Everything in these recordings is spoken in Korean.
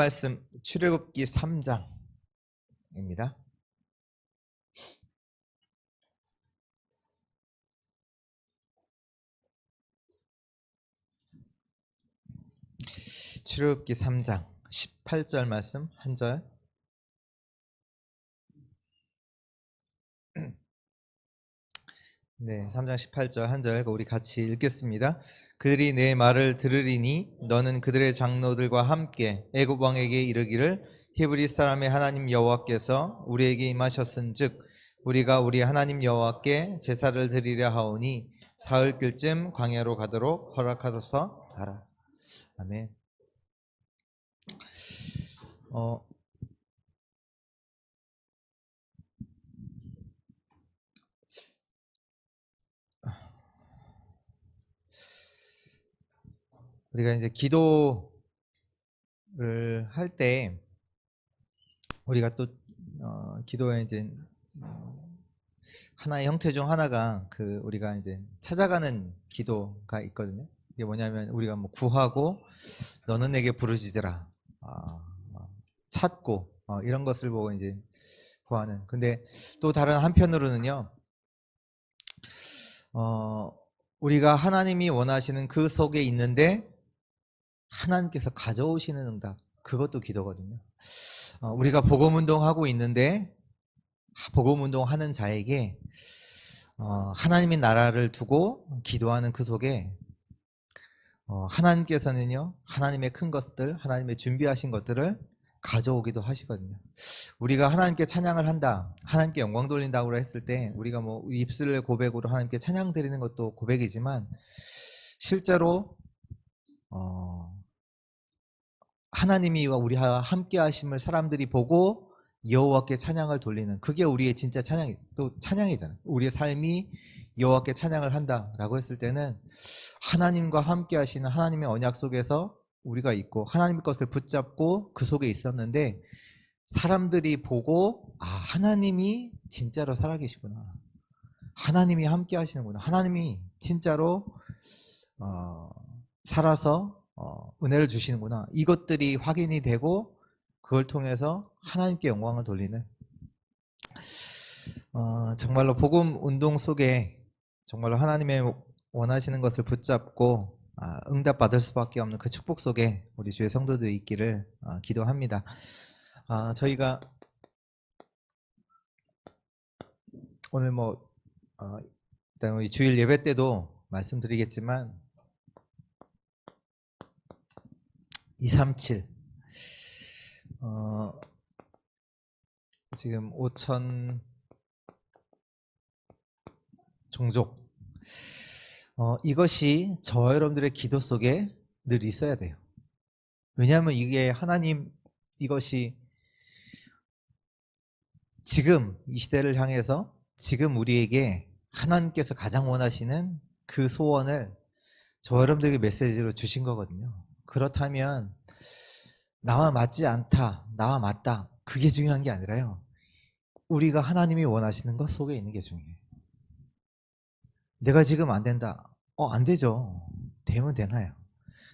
말씀 출애굽기 3장입니다. 출애굽기 3장 18절 말씀 한 절. 네, 3장 18절 한 절 우리 같이 읽겠습니다. 그들이 내 말을 들으리니 너는 그들의 장로들과 함께 애굽 왕에게 이르기를 히브리 사람의 하나님 여호와께서 우리에게 임하셨은즉 우리가 우리 하나님 여호와께 제사를 드리려 하오니 사흘길쯤 광야로 가도록 허락하소서 하라. 아멘. 우리가 이제 기도를 할 때 우리가 또 기도의 이제 하나의 형태 중 하나가 우리가 이제 찾아가는 기도가 있거든요. 이게 뭐냐면 우리가 뭐 구하고 너는 내게 부르짖으라, 찾고 이런 것을 보고 이제 구하는. 근데 또 다른 한편으로는요, 우리가 하나님이 원하시는 그 속에 있는데 하나님께서 가져오시는 응답, 그것도 기도거든요. 우리가 복음운동하고 있는데 복음운동하는 자에게 하나님의 나라를 두고 기도하는 그 속에 하나님께서는요, 하나님의 큰 것들, 하나님의 준비하신 것들을 가져오기도 하시거든요. 우리가 하나님께 찬양을 한다, 하나님께 영광 돌린다고 했을 때 우리가 뭐 입술 고백으로 하나님께 찬양 드리는 것도 고백이지만 실제로 하나님이 우리와 함께 하심을 사람들이 보고 여호와께 찬양을 돌리는, 그게 우리의 진짜 찬양이잖아요. 우리의 삶이 여호와께 찬양을 한다라고 했을 때는 하나님과 함께 하시는 하나님의 언약 속에서 우리가 있고 하나님의 것을 붙잡고 그 속에 있었는데 사람들이 보고 하나님이 진짜로 살아계시구나, 하나님이 함께 하시는구나, 하나님이 진짜로 살아서 은혜를 주시는구나, 이것들이 확인이 되고 그걸 통해서 하나님께 영광을 돌리는, 정말로 복음 운동 속에 정말로 하나님의 원하시는 것을 붙잡고 응답받을 수밖에 없는 그 축복 속에 우리 주의 성도들이 있기를 기도합니다. 저희가 오늘 일단 우리 주일 예배 때도 말씀드리겠지만 237 지금 5천 종족, 이것이 저와 여러분들의 기도 속에 늘 있어야 돼요. 왜냐하면 이게 하나님, 이것이 지금 이 시대를 향해서 지금 우리에게 하나님께서 가장 원하시는 그 소원을 저와 여러분들에게 메시지로 주신 거거든요. 그렇다면 나와 맞지 않다, 나와 맞다, 그게 중요한 게 아니라요, 우리가 하나님이 원하시는 것 속에 있는 게 중요해요. 내가 지금 안 된다, 안 되죠. 되면 되나요?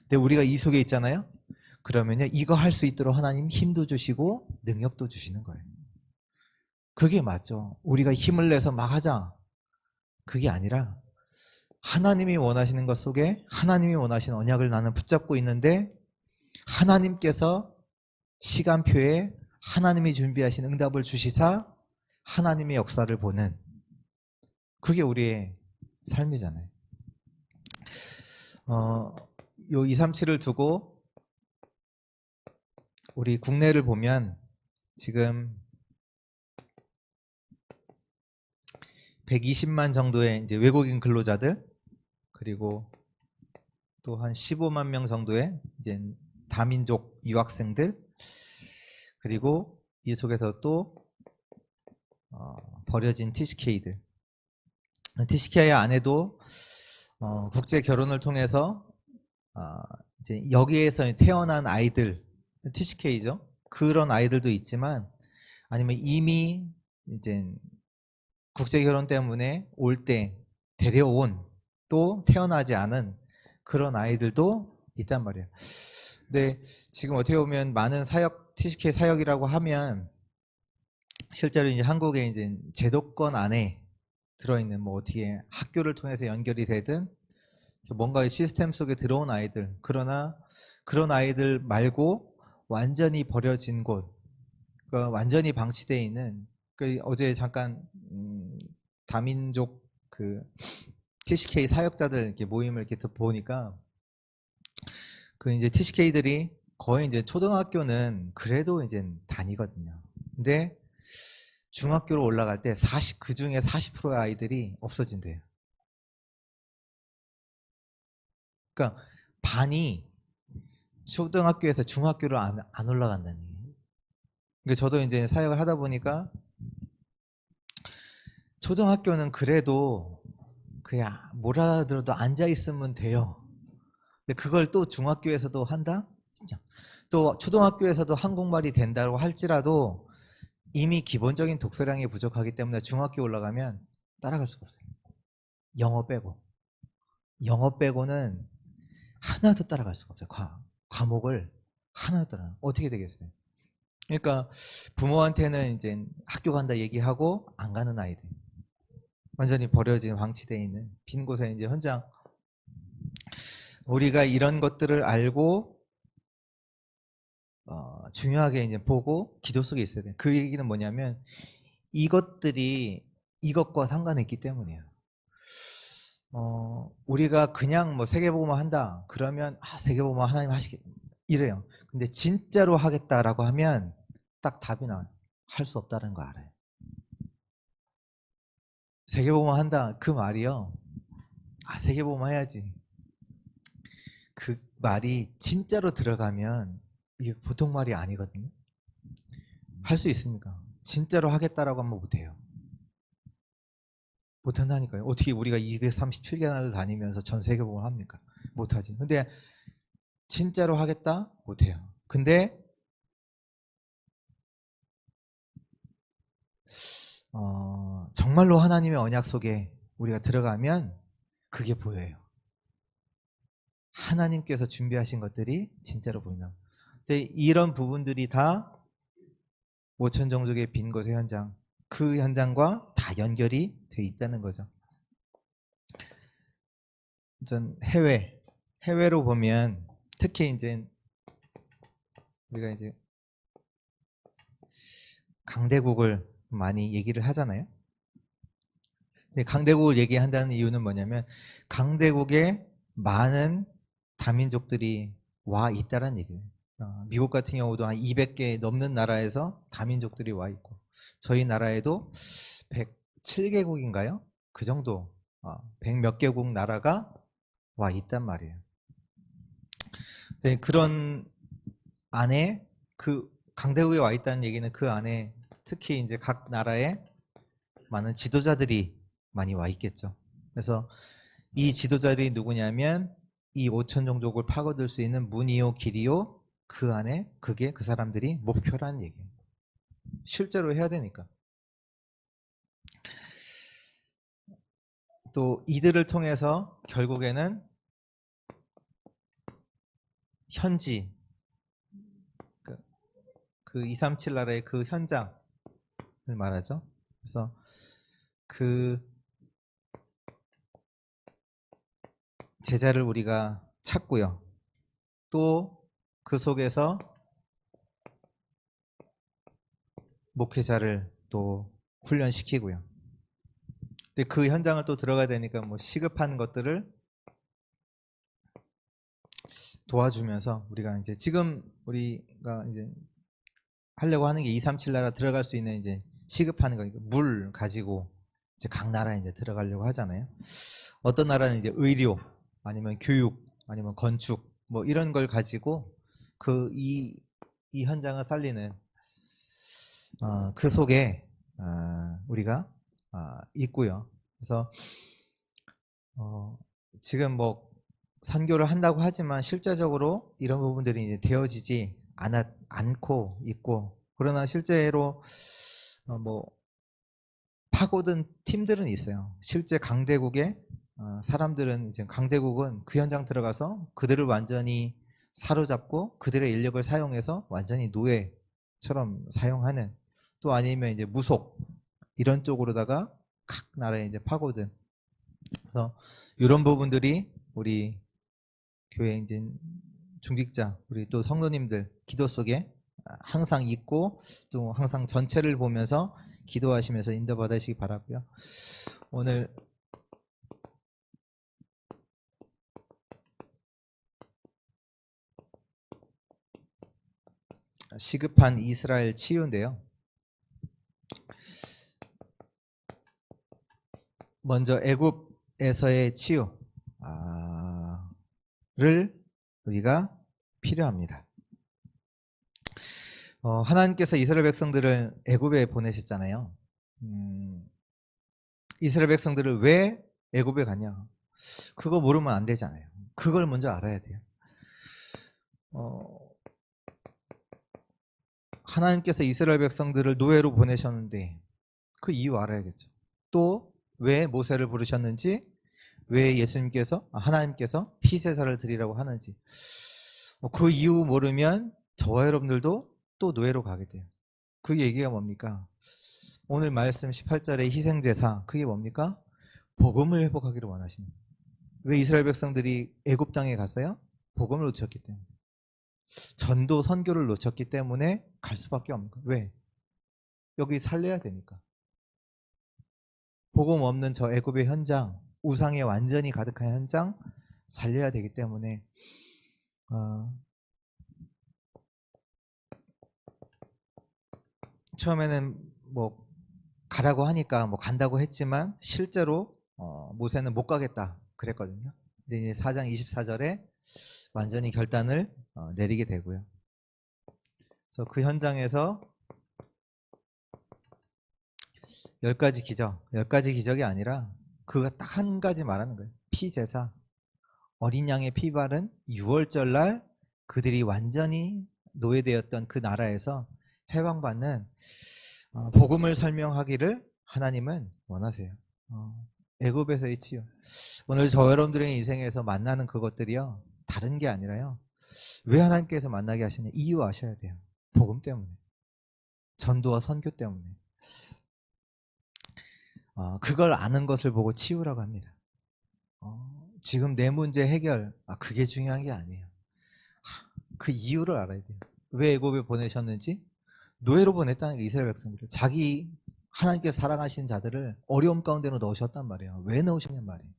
근데 우리가 이 속에 있잖아요. 그러면요, 이거 할 수 있도록 하나님 힘도 주시고 능력도 주시는 거예요. 그게 맞죠. 우리가 힘을 내서 막 하자, 그게 아니라 하나님이 원하시는 것 속에 하나님이 원하시는 언약을 나는 붙잡고 있는데 하나님께서 시간표에 하나님이 준비하신 응답을 주시사 하나님의 역사를 보는, 그게 우리의 삶이잖아요. 요 237을 두고 우리 국내를 보면 지금 120만 정도의 이제 외국인 근로자들, 그리고 또 한 15만 명 정도의 이제 다민족 유학생들, 그리고 이 속에서 또 버려진 TCK들, TCK 안에도 국제 결혼을 통해서 이제 여기에서 태어난 아이들, TCK죠. 그런 아이들도 있지만, 아니면 이미 이제 국제 결혼 때문에 올 때 데려온 또 태어나지 않은 그런 아이들도 있단 말이에요. 근데 지금 어떻게 보면 많은 사역, TCK 사역이라고 하면 실제로 이제 한국의 이제 제도권 안에 들어있는 뭐 어떻게 학교를 통해서 연결이 되든 뭔가의 시스템 속에 들어온 아이들, 그러나 그런 아이들 말고 완전히 버려진 곳, 그러니까 완전히 방치되어 있는, 그 어제 잠깐 다민족 그 TCK 사역자들 이렇게 모임을 이렇게 보니까 그 이제 TCK들이 거의 이제 초등학교는 그래도 이제 다니거든요. 근데 중학교로 올라갈 때 그 중에 40%의 아이들이 없어진대요. 그러니까 반이 초등학교에서 중학교로 안 올라간다는 얘기예요. 그러니까 저도 이제 사역을 하다 보니까 초등학교는 그래도 그냥 뭐라 들어도 앉아 있으면 돼요. 근데 그걸 또 중학교에서도 한다? 또 초등학교에서도 한국말이 된다고 할지라도 이미 기본적인 독서량이 부족하기 때문에 중학교 올라가면 따라갈 수가 없어요. 영어 빼고. 영어 빼고는 하나도 따라갈 수가 없어요. 과목을 하나도 따라. 어떻게 되겠어요? 그러니까 부모한테는 이제 학교 간다 얘기하고 안 가는 아이들. 완전히 버려진 방치되어 있는 빈 곳에 이제 현장. 우리가 이런 것들을 알고 중요하게 이제 보고 기도 속에 있어야 돼요. 그 얘기는 뭐냐면 이것들이 이것과 상관이 있기 때문이에요. 우리가 그냥 뭐 세계복음화 한다 그러면 세계복음화 하나님 하시겠 이래요. 근데 진짜로 하겠다라고 하면 딱 답이 나와요. 할 수 없다는 거 알아요. 세계복음화 한다 그 말이요. 세계복음화 해야지. 그 말이 진짜로 들어가면 이게 보통 말이 아니거든요. 할 수 있습니까? 진짜로 하겠다라고 하면 못해요. 못한다니까요. 어떻게 우리가 237개나를 다니면서 전 세계복음을 합니까? 못하지. 근데 진짜로 하겠다? 못해요. 근데 정말로 하나님의 언약 속에 우리가 들어가면 그게 보여요. 하나님께서 준비하신 것들이 진짜로 보인다. 근데 이런 부분들이 다 5천 종족의 빈 곳의 현장, 그 현장과 다 연결이 돼 있다는 거죠. 전 해외로 보면 특히 이제 우리가 이제 강대국을 많이 얘기를 하잖아요. 근데 강대국을 얘기한다는 이유는 뭐냐면 강대국에 많은 다민족들이 와 있다는 얘기예요. 미국 같은 경우도 한 200개 넘는 나라에서 다민족들이 와 있고 저희 나라에도 107개국인가요? 그 정도 100몇 개국 나라가 와 있단 말이에요. 네, 그런 안에 그 강대국에 와 있다는 얘기는 그 안에 특히 이제 각 나라에 많은 지도자들이 많이 와 있겠죠. 그래서 이 지도자들이 누구냐면 이 5천 종족을 파고들 수 있는 문이요 길이요 그 안에 그게 그 사람들이 목표라는 얘기예요. 실제로 해야 되니까. 또 이들을 통해서 결국에는 현지 그 237 나라의 그 현장을 말하죠. 그래서 그 제자를 우리가 찾고요. 또 그 속에서 목회자를 또 훈련시키고요. 근데 그 현장을 또 들어가야 되니까 뭐 시급한 것들을 도와주면서 우리가 이제 지금 우리가 이제 하려고 하는 게 237 나라 들어갈 수 있는 이제 시급한 거, 물 가지고 이제 각 나라에 이제 들어가려고 하잖아요. 어떤 나라는 이제 의료, 아니면 교육, 아니면 건축, 뭐 이런 걸 가지고 이 현장을 살리는 그 속에 우리가 있고요. 그래서 지금 뭐 선교를 한다고 하지만 실제적으로 이런 부분들이 이제 되어지지 않고 있고, 그러나 실제로 뭐 파고든 팀들은 있어요. 실제 강대국에 사람들은 이제 강대국은 그 현장 들어가서 그들을 완전히 사로잡고 그들의 인력을 사용해서 완전히 노예처럼 사용하는, 또 아니면 이제 무속 이런 쪽으로다가 각 나라에 이제 파고든. 그래서 이런 부분들이 우리 교회 이제 중직자, 우리 또 성도님들 기도 속에 항상 있고, 또 항상 전체를 보면서 기도하시면서 인도받으시기 바라고요. 오늘 시급한 이스라엘 치유인데요. 먼저 애굽에서의 치유를 우리가 필요합니다. 하나님께서 이스라엘 백성들을 애굽에 보내셨잖아요. 이스라엘 백성들을 왜 애굽에 갔냐? 그거 모르면 안 되잖아요. 그걸 먼저 알아야 돼요. 하나님께서 이스라엘 백성들을 노예로 보내셨는데 그 이유 알아야겠죠. 또 왜 모세를 부르셨는지, 왜 하나님께서 피제사를 드리라고 하는지, 그 이유 모르면 저와 여러분들도 또 노예로 가게 돼요. 그 얘기가 뭡니까? 오늘 말씀 18절의 희생제사, 그게 뭡니까? 복음을 회복하기를 원하시는. 왜 이스라엘 백성들이 애굽 땅에 갔어요? 복음을 놓쳤기 때문에. 전도 선교를 놓쳤기 때문에 갈 수밖에 없는 거예요. 왜? 여기 살려야 되니까. 복음 없는 저 애굽의 현장, 우상에 완전히 가득한 현장 살려야 되기 때문에 처음에는 뭐 가라고 하니까 뭐 간다고 했지만 실제로 모세는 못 가겠다 그랬거든요. 근데 이제 4장 24절에 완전히 결단을 내리게 되고요. 그래서 그 현장에서 10가지 기적, 10가지 기적이 아니라 그가 딱 한 가지 말하는 거예요. 피제사. 어린 양의 피 바른 6월절 날 그들이 완전히 노예되었던 그 나라에서 해방받는 복음을 설명하기를 하나님은 원하세요. 애굽에서의 치유. 오늘 저 여러분들의 인생에서 만나는 그것들이요, 다른 게 아니라요, 왜 하나님께서 만나게 하시냐, 이유 아셔야 돼요. 복음 때문에, 전도와 선교 때문에. 그걸 아는 것을 보고 치유라고 합니다. 지금 내 문제 해결, 그게 중요한 게 아니에요. 그 이유를 알아야 돼요. 왜 애굽에 보내셨는지. 노예로 보냈다는 게 이스라엘 백성들을, 자기 하나님께서 사랑하시는 자들을 어려움 가운데로 넣으셨단 말이에요. 왜 넣으셨냔 말이에요.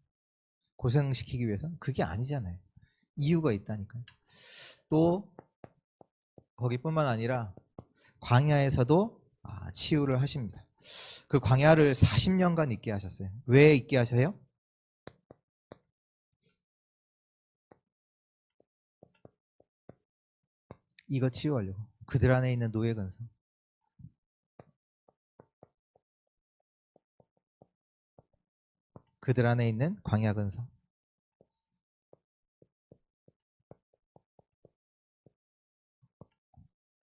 고생시키기 위해서? 그게 아니잖아요. 이유가 있다니까요. 또 거기뿐만 아니라 광야에서도 치유를 하십니다. 그 광야를 40년간 있게 하셨어요. 왜 있게 하세요? 이거 치유하려고. 그들 안에 있는 노예 근성. 그들 안에 있는 광야 근성.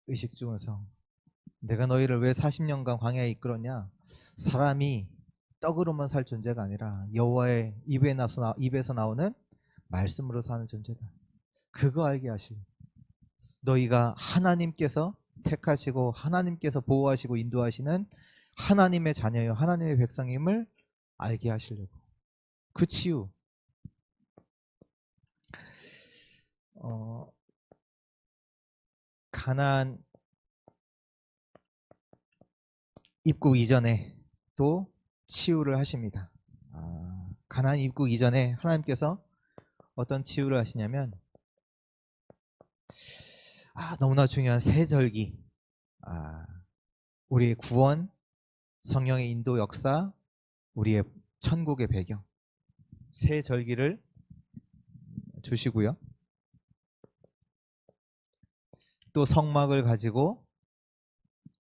의식 중에서 내가 너희를 왜 40년간 광야에 이끌었냐? 사람이 떡으로만 살 존재가 아니라 여호와의 입에서 나오는 말씀으로 사는 존재다. 그거 알게 하시고, 너희가 하나님께서 택하시고 하나님께서 보호하시고 인도하시는 하나님의 자녀요, 하나님의 백성임을 알게 하시려고. 그 치유. 가나안 입국 이전에 또 치유를 하십니다. 가나안 입국 이전에 하나님께서 어떤 치유를 하시냐면, 너무나 중요한 세절기, 우리의 구원, 성령의 인도 역사, 우리의 천국의 배경, 세절기를 주시고요. 또 성막을 가지고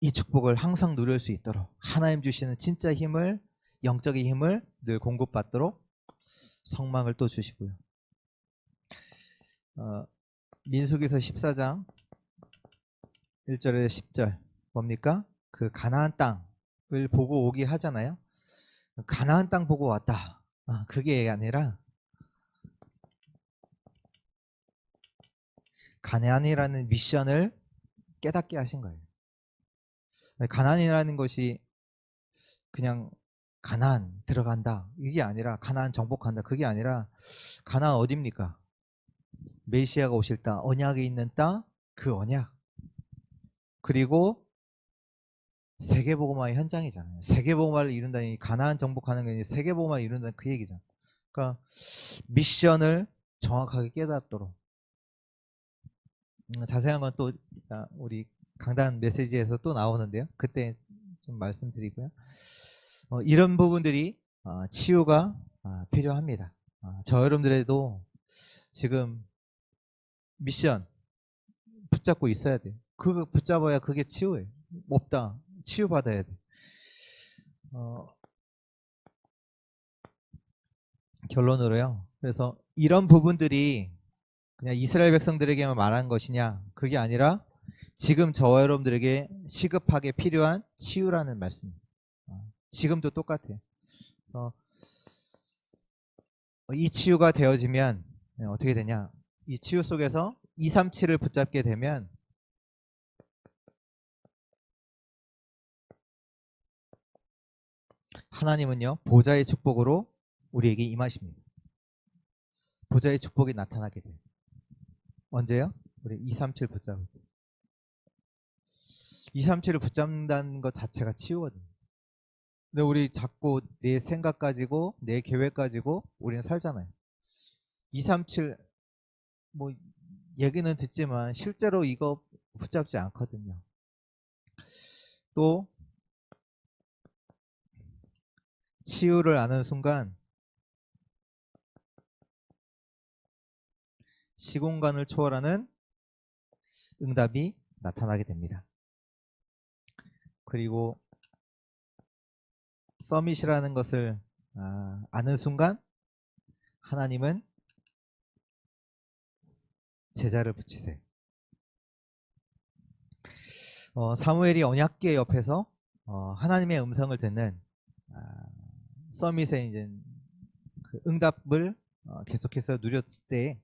이 축복을 항상 누릴 수 있도록 하나님 주시는 진짜 힘을, 영적인 힘을 늘 공급받도록 성막을 또 주시고요. 민수기서 14장 1절에서 10절 뭡니까? 그 가나안 땅을 보고 오게 하잖아요. 가나안 땅 보고 왔다. 그게 아니라 가나안이라는 미션을 깨닫게 하신 거예요. 가나안이라는 것이 그냥 가나안 들어간다 이게 아니라, 가나안 정복한다 그게 아니라, 가나안 어딥니까? 메시아가 오실 땅, 언약에 있는 땅, 그 언약, 그리고 세계복음화의 현장이잖아요. 세계복음화를 이룬다니, 가나안 정복하는 게 아니라 세계복음화를 이룬다는 그 얘기잖아요. 그러니까 미션을 정확하게 깨닫도록. 자세한 건 또 우리 강단 메시지에서 또 나오는데요. 그때 좀 말씀드리고요. 이런 부분들이 치유가 필요합니다. 저 여러분들에도 지금 미션 붙잡고 있어야 돼요. 그거 붙잡아야 그게 치유예요. 없다, 치유받아야 돼. 결론으로요. 그래서 이런 부분들이 그냥 이스라엘 백성들에게만 말한 것이냐, 그게 아니라 지금 저와 여러분들에게 시급하게 필요한 치유라는 말씀입니다. 지금도 똑같아요. 그래서 이 치유가 되어지면 어떻게 되냐, 이 치유 속에서 237을 붙잡게 되면 하나님은요, 보좌의 축복으로 우리에게 임하십니다. 보좌의 축복이 나타나게 돼요. 언제요? 우리 237 붙잡을 때. 237을 붙잡는다는 것 자체가 치유거든요. 근데 우리 자꾸 내 생각 가지고, 내 계획 가지고 우리는 살잖아요. 237 뭐 얘기는 듣지만 실제로 이거 붙잡지 않거든요. 또 치유를 아는 순간 시공간을 초월하는 응답이 나타나게 됩니다. 그리고 서밋이라는 것을 아는 순간 하나님은 제자를 붙이세요. 사무엘이 언약궤 옆에서 하나님의 음성을 듣는 서밋의 이제 그 응답을 계속해서 누렸을 때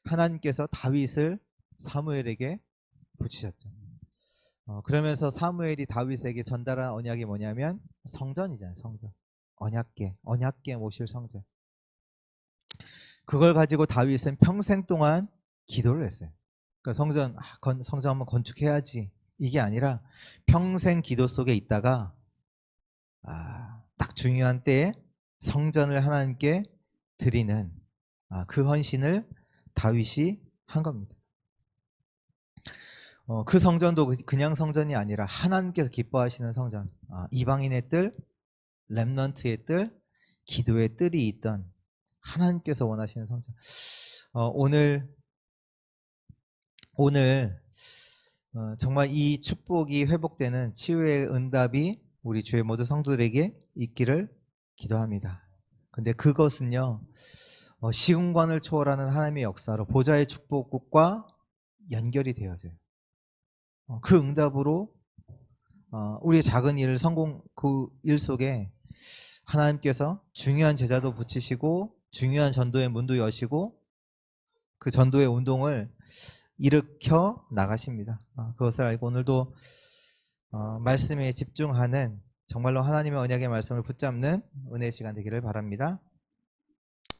하나님께서 다윗을 사무엘에게 붙이셨죠. 그러면서 사무엘이 다윗에게 전달한 언약이 뭐냐면 성전이잖아요. 성전, 언약궤 모실 성전. 그걸 가지고 다윗은 평생 동안 기도를 했어요. 그러니까 성전 한번 건축해야지 이게 아니라 평생 기도 속에 있다가 딱 중요한 때에 성전을 하나님께 드리는 그 헌신을 다윗이 한 겁니다. 그 성전도 그냥 성전이 아니라 하나님께서 기뻐하시는 성전, 이방인의 뜰, 렘넌트의 뜰, 기도의 뜰이 있던 하나님께서 원하시는 성전. 오늘 정말 이 축복이 회복되는 치유의 응답이 우리 주의 모든 성도들에게 있기를 기도합니다. 근데 그것은요, 시공간을 초월하는 하나님의 역사로 보좌의 축복과 연결이 되어져요. 그 응답으로 우리의 작은 일, 그 일 속에 하나님께서 중요한 제자도 붙이시고 중요한 전도의 문도 여시고 그 전도의 운동을 일으켜 나가십니다. 그것을 알고 오늘도 말씀에 집중하는, 정말로 하나님의 언약의 말씀을 붙잡는 은혜의 시간 되기를 바랍니다.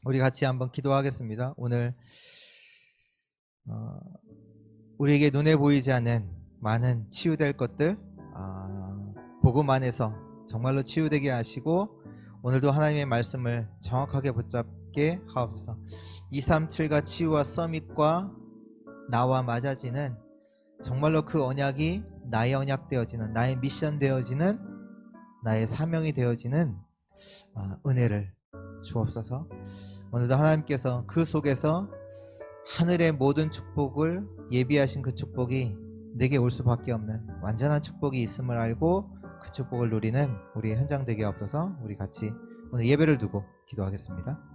우리 같이 한번 기도하겠습니다. 오늘 우리에게 눈에 보이지 않는 많은 치유될 것들 복음 안에서 정말로 치유되게 하시고 오늘도 하나님의 말씀을 정확하게 붙잡게 하옵소서. 237과 치유와 서밋과 나와 맞아지는, 정말로 그 언약이 나의 언약 되어지는, 나의 미션 되어지는, 나의 사명이 되어지는 은혜를 주옵소서. 오늘도 하나님께서 그 속에서 하늘의 모든 축복을 예비하신 그 축복이 내게 올 수밖에 없는 완전한 축복이 있음을 알고 그 축복을 누리는 우리의 현장 되게 하옵소서. 우리 같이 오늘 예배를 두고 기도하겠습니다.